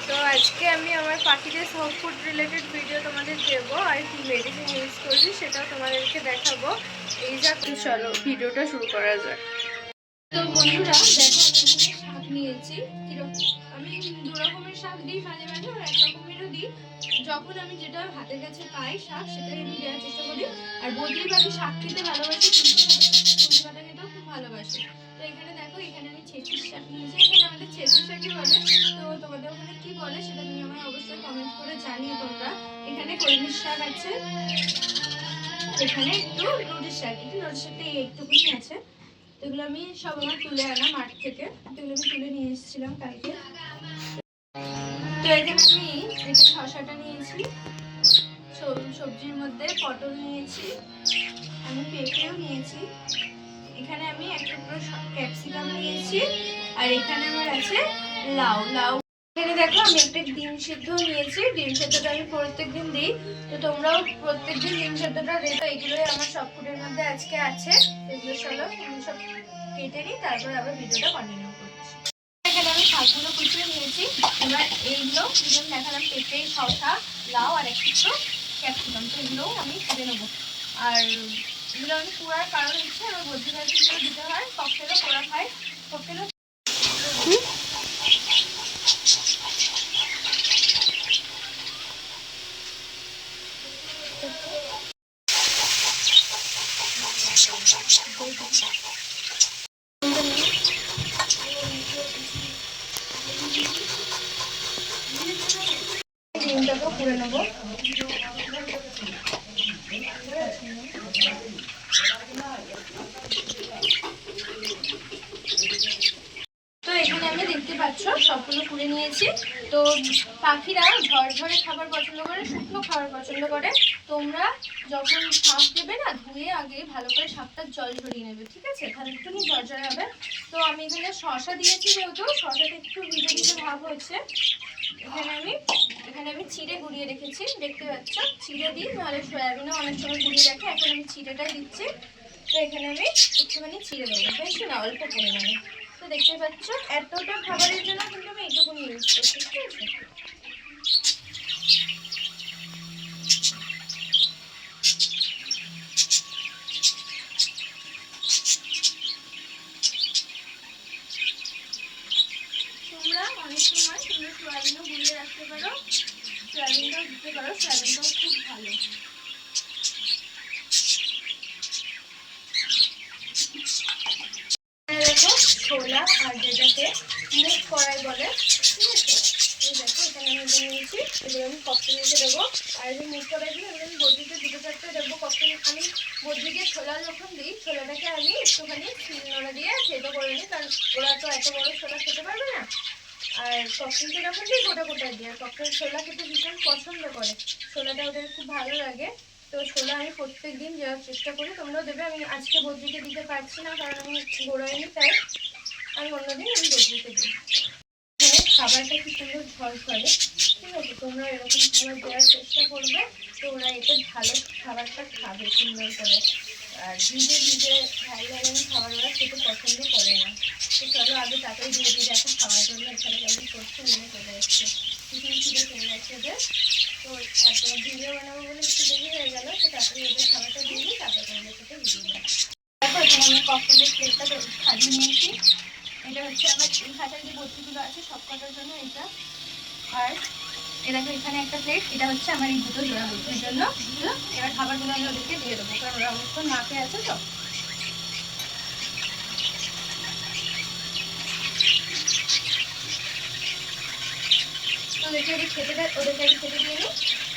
তো আজকে আমি আমার পাখিদের সব ফুড রিলেটেড ভিডিও তোমাদের দেবো, আর কি মেডিসিন ইউজ করছি সেটাও তোমাদেরকে দেখাবো। এই যা, চলো ভিডিওটা শুরু করা যাক। তো বন্ধুরা দেখো, শাক নিয়েছি। আমি দু রকমের শাক দিই মাঝে মাঝে, আর এক রকমেরও দিই। যখন আমি যেটা হাতের কাছে পাই শাক, সেটাই আমি দেওয়ার চেষ্টা করি। আর বদ্রি পাখি শাক খেতে ভালোবাসে, তুলসী পাতা খেতেও খুব ভালোবাসে। তো এখানে দেখো, এখানে আমি ছেঁচির শাক নিয়েছি। এখানে আমাদের ছেঁচির শাকই বলে। তো তোমাদের ওখানে কি বলে সেটা তুমি আমায় অবশ্যই কমেন্ট করে জানিয়ে তোমরা। এখানে কলমির শাক আছে, এখানে একটু নদীর শাক, নদীর শাকটা একটুকুনি আছে। এগুলো আমি সব আমার তুলে আনা মাঠ থেকে, এগুলো আমি তুলে নিয়ে এসেছিলাম কালকে। তো এখানে আমি এটা শসাটা নিয়েছি, সবজির মধ্যে পটল নিয়েছি, আমি পেঁপেও নিয়েছি, এখানে আমি এক টুকরো ক্যাপসিকাম নিয়েছি, আর এখানে আমার আছে লাউ। এখানে দেখো আমি একটা ডিম সিদ্ধ নিয়েছি। ডিম সিদ্ধটা আমি প্রত্যেকদিন দিই, তো তোমরাও প্রত্যেকদিন ডিম সিদ্ধটা দেবে। এগুলোই আমার সব ফুডের মধ্যে আজকে আছে। এগুলো চলো আমি সব কেটে নিই, তারপর আবার ভিডিওটা কন্টিনিউ করছি। এখানে আমি শাকগুলো কুচিয়ে নিয়েছি। এবার এইগুলো যেমন দেখালাম, পেঁপে, শসা, লাউ আর একটু ক্যাপসিকাম, তো এগুলোও আমি কেটে নেবো। আর এগুলো আমি পোড়ার কারণ হচ্ছে আমার বদ্রিকাঠিগুলো দিতে হয়, ককটেলও পোড়া খায়, ককটেলও। ডিমটাকেও পুড়ে নেবো। তো এখানে আমি দেখতে পাচ্ছ সবগুলো পুড়ে নিয়েছি। তো পাখিরা ঝরঝরে খাবার পছন্দ করে, শুকনো খাবার পছন্দ করে। তোমরা যখন শাক দেবে না, ধুয়ে আগে ভালো করে শাকটার জল ঝরিয়ে নেবে, ঠিক আছে? তাহলে একটু ঝরঝরে হবে। তো আমি এখানে শসা দিয়েছি, যেহেতু শসাটা একটু ভিজে ভিজে ভাব হচ্ছে। এখানে আমি চিড়ে গুঁড়িয়ে রেখেছি, দেখতে পাচ্ছ। চিড়ে দিই, নাহলে সয়াবিনও অনেক সময় গুঁড়িয়ে রাখে, এখন আমি চিড়েটাই দিচ্ছি। তো এখানে আমি একটুখানি চিড়ে দেবো, বেশি না, অল্প পরিমাণে। তো দেখতে পাচ্ছ এতটা খাবারের জন্য কিন্তু আমি এইটুকুনি ইউজ করছি, ঠিক আছে? তোমরা অনেক সময় সয়াবিনও গুঁড়িয়ে রাখতে পারো, সয়াবিনটাও দিতে পারো, সয়াবিনটাও খুব ভালো। দেখো ছোলা, আর যেটাকে মুগ কড়াই বলে, ঠিক আছে? এই দেখো এখানে আমি নিয়েছি, এগুলো আমি ককটেলকে দেবো। আর এই যে মুগ কড়াইগুলো, এগুলো আমি বদ্রিকে দুটো চারটে দেবো ককটেল। আমি বদ্রিকে ছোলা যখন দিই, ছোলাটাকে আমি একটুখানি নোড়া দিয়ে সেদ্ধ করে নিই, কারণ ওরা তো এত বড় ছোলা খেতে পারবে না। আর ককটেলকে যখন দিই গোটা গোটা দিই, আর ককটেল ছোলা খেতে ভীষণ পছন্দ করে, ছোলাটা ওদের খুব ভালো লাগে। তো ছোলা আমি প্রত্যেক দিন দেওয়ার চেষ্টা করি, তোমরাও দেবে। আমি আজকে বদ্রিকে দিতে পারছি না, কারণ আমি গোড়াইনি, তাই আমি অন্যদিন আমি বদ্রিকে দিই। এখানে খাবারটা কি সুন্দর ঝড় করে, ঠিক আছে? তোমরা এরকম খাবার দেওয়ার চেষ্টা করবে, তো ওরা এতে ভালো খাবারটা খাবে সুন্দর করে। আর ভিজে ভিজে ঝাল ঝালানি খাবার ওরা খেতে পছন্দ করে না। তো চলো আগে তাড়াতাড়ি দিয়ে দিয়ে দেখো খাওয়ার জন্য এখানে কেমন করছে, নিয়ে চলে এসছে, টিফিন ছিঁড়ে চলে যাচ্ছে ওদের। তো তারপর ভিডিও বানাবো বলে একটু দেরি হয়ে গেল, তো তারপরে ওদের খাবারটা দিয়ে নিই, তারপর তোমাদের সাথে ভিডিও বানাবো। দেখো এখানে আমি ককটেলের প্লেটটা সাজিয়ে নিয়েছি। এটা হচ্ছে আমার এই খাতায় যে বস্তুগুলো আছে সব কটার জন্য এটা। আর দেখো এখানে একটা প্লেট, এটা হচ্ছে আমার এই দুটো জোড়া বস্তুর জন্য। এবার খাবারগুলো আমি ওদেরকে দিয়ে দেবো, কারণ ওরা অনেকক্ষণ মাকে আছে। তো ওদেরকে খেতে দিয়ে নিই,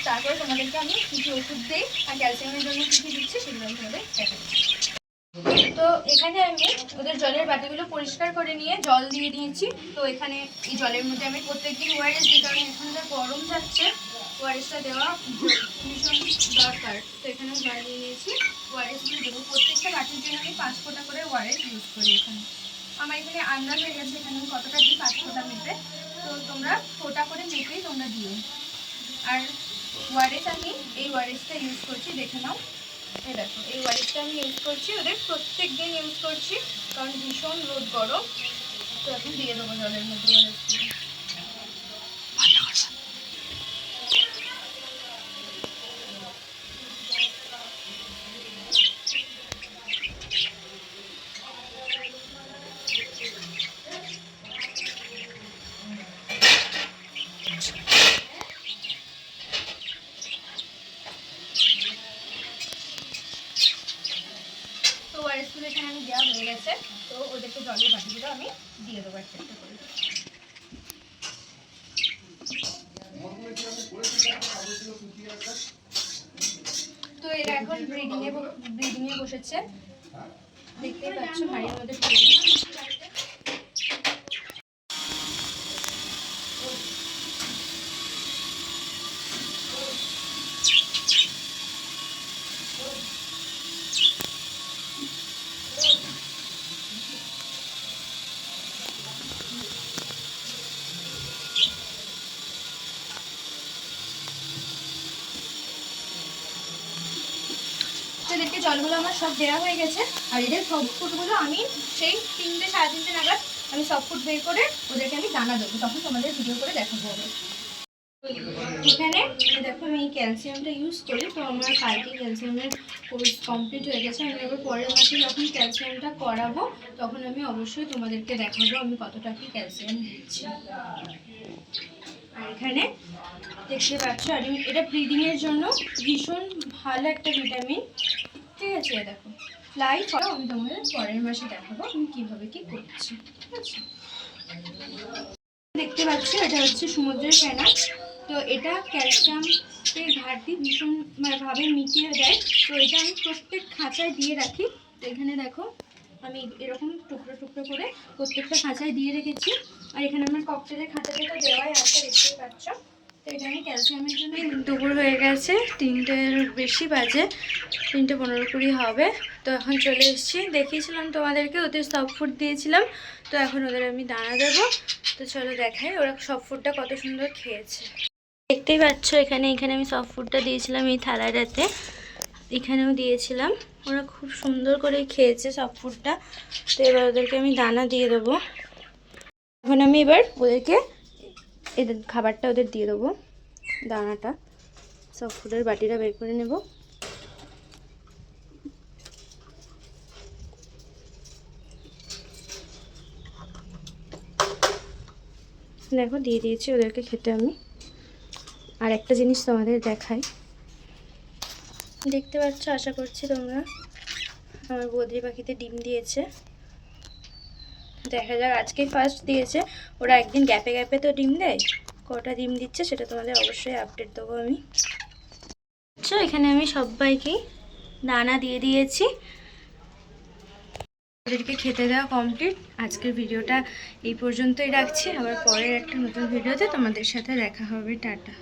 তারপরে তোমাদেরকে আমি কিছু ওষুধ দিই, আর ক্যালসিয়ামের জন্য কিছু দিচ্ছি, সেগুলো আমি তোমাদের দেখাচ্ছি। তো এখানে আমি ওদের জলের বাটিগুলো পরিষ্কার করে নিয়ে জল দিয়ে দিয়েছি। তো এখানে এই জলের মধ্যে আমি প্রত্যেকদিন ওআরএস দিই, কারণ এখানটা গরম যাচ্ছে, ওআরএসটা দেওয়া ভীষণ দরকার। তো এখানে জল নিয়ে নিয়েছি, ওআরএসগুলো দেবো। প্রত্যেকটা বাটির জন্য আমি 5 ফোঁটা করে ওআরএস ইউজ করি। এখানে আমার এখানে আন্দাজ হয়ে গেছে এখানে আমি কতটা দিই, 5 ফোঁটা মেপে। তো তোমরা ফোঁটা করে মেপেই তোমরা দিও। আর ওআরএস আমি এই ওআরএসটা ইউজ করছি, দেখে নাও। এই দেখো এই ওয়াইপটা আমি ইউজ করছি, ওদের প্রত্যেক দিন ইউজ করছি, কারণ ভীষণ রোদ গরম। তো এখন দিয়ে দেবো জলের মধ্যে গেছে, তো ওদেরকে জলের বাটিগুলো আমি দিয়ে দেবো একটা একটা করে। তো এরা এখন ব্রিডিংয়ে বসেছে, দেখতেই পাচ্ছ হাড়ির মধ্যে এদেরকে জলগুলো আমার সব দেওয়া হয়ে গেছে। আর এদের সব ফুডগুলো আমি সেই 3টে 3:30 নাগাদ আমি সব ফুড বের করে ওদেরকে আমি দানা দেবো, তখন তোমাদের ভিডিও করে দেখাবো। এখানে দেখো আমি এই ক্যালসিয়ামটা ইউজ করি, তো আমার কালকে ক্যালসিয়ামের কোর্স কমপ্লিট হয়ে গেছে। আমি এবার পরের মাসে যখন ক্যালসিয়ামটা করাবো তখন আমি অবশ্যই তোমাদেরকে দেখাবো আমি কতটা কি ক্যালসিয়াম দিচ্ছি। আর এখানে দেখতে পাচ্ছ, আর এটা ব্রিডিংয়ের জন্য ভীষণ ভালো একটা ভিটামিন, ঠিক আছে। দেখো লাইভ আমি তোমাদের পরের মাসে দেখাবো আমি কীভাবে কী করছি, ঠিক আছে। দেখতে পাচ্ছ এটা হচ্ছে সমুদ্রের ফেনা, তো এটা ক্যালসিয়ামের ঘাটতি ভীষণভাবে মিটিয়ে দেয়। তো এটা আমি প্রত্যেক খাঁচায় দিয়ে রাখি। তো এখানে দেখো আমি এরকম টুকরো টুকরো করে প্রত্যেকটা খাঁচায় দিয়ে রেখেছি। আর এখানে আমার ককটেলের খাঁচাটা তো দেওয়াই আছে, দেখতেই পাচ্ছ। তো এটা আমি ক্যালসিয়ামের জন্য দুপুর হয়ে গেছে, 3টের বেশি বাজে, 3:15-20 হবে। তো এখন চলে এসেছি, দেখিয়েছিলাম তোমাদেরকে ওদের সব ফুড দিয়েছিলাম, তো এখন ওদের আমি দানা দেবো। তো চলো দেখাই ওরা সব ফুডটা কত সুন্দর খেয়েছে। দেখতেই পাচ্ছ এখানে আমি সব ফুডটা দিয়েছিলাম এই থালাটাতে, এখানেও দিয়েছিলাম। ওরা খুব সুন্দর করে খেয়েছে সব ফুডটা। তো এবার ওদেরকে আমি দানা দিয়ে দেবো। এখন আমি এবার ওদেরকে এদের খাবারটা ওদের দিয়ে দেবো, দানাটা। সব ফুডের বাটিটা বের করে নেব। দেখো দিয়ে দিয়েছি ওদেরকে খেতে আমি। আর একটা জিনিস তোমাদের দেখাই, দেখতে পাচ্ছ আশা করছি তোমরা, আমার বদ্রি পাখিতে ডিম দিয়েছে। দেখা যাক, আজকে ফার্স্ট দিয়েছে, ওরা একদিন গ্যাপে গ্যাপে তো ডিম দেয়, কটা ডিম দিচ্ছে সেটা তোমাদের অবশ্যই আপডেট দেবো আমি। আচ্ছা এখানে আমি সবাইকে দানা দিয়ে দিয়েছি, ওদেরকে খেতে দেওয়া কমপ্লিট। আজকের ভিডিওটা এই পর্যন্তই রাখছি, আবার পরের একটা নতুন ভিডিওতে তোমাদের সাথে দেখা হবে। টাটা।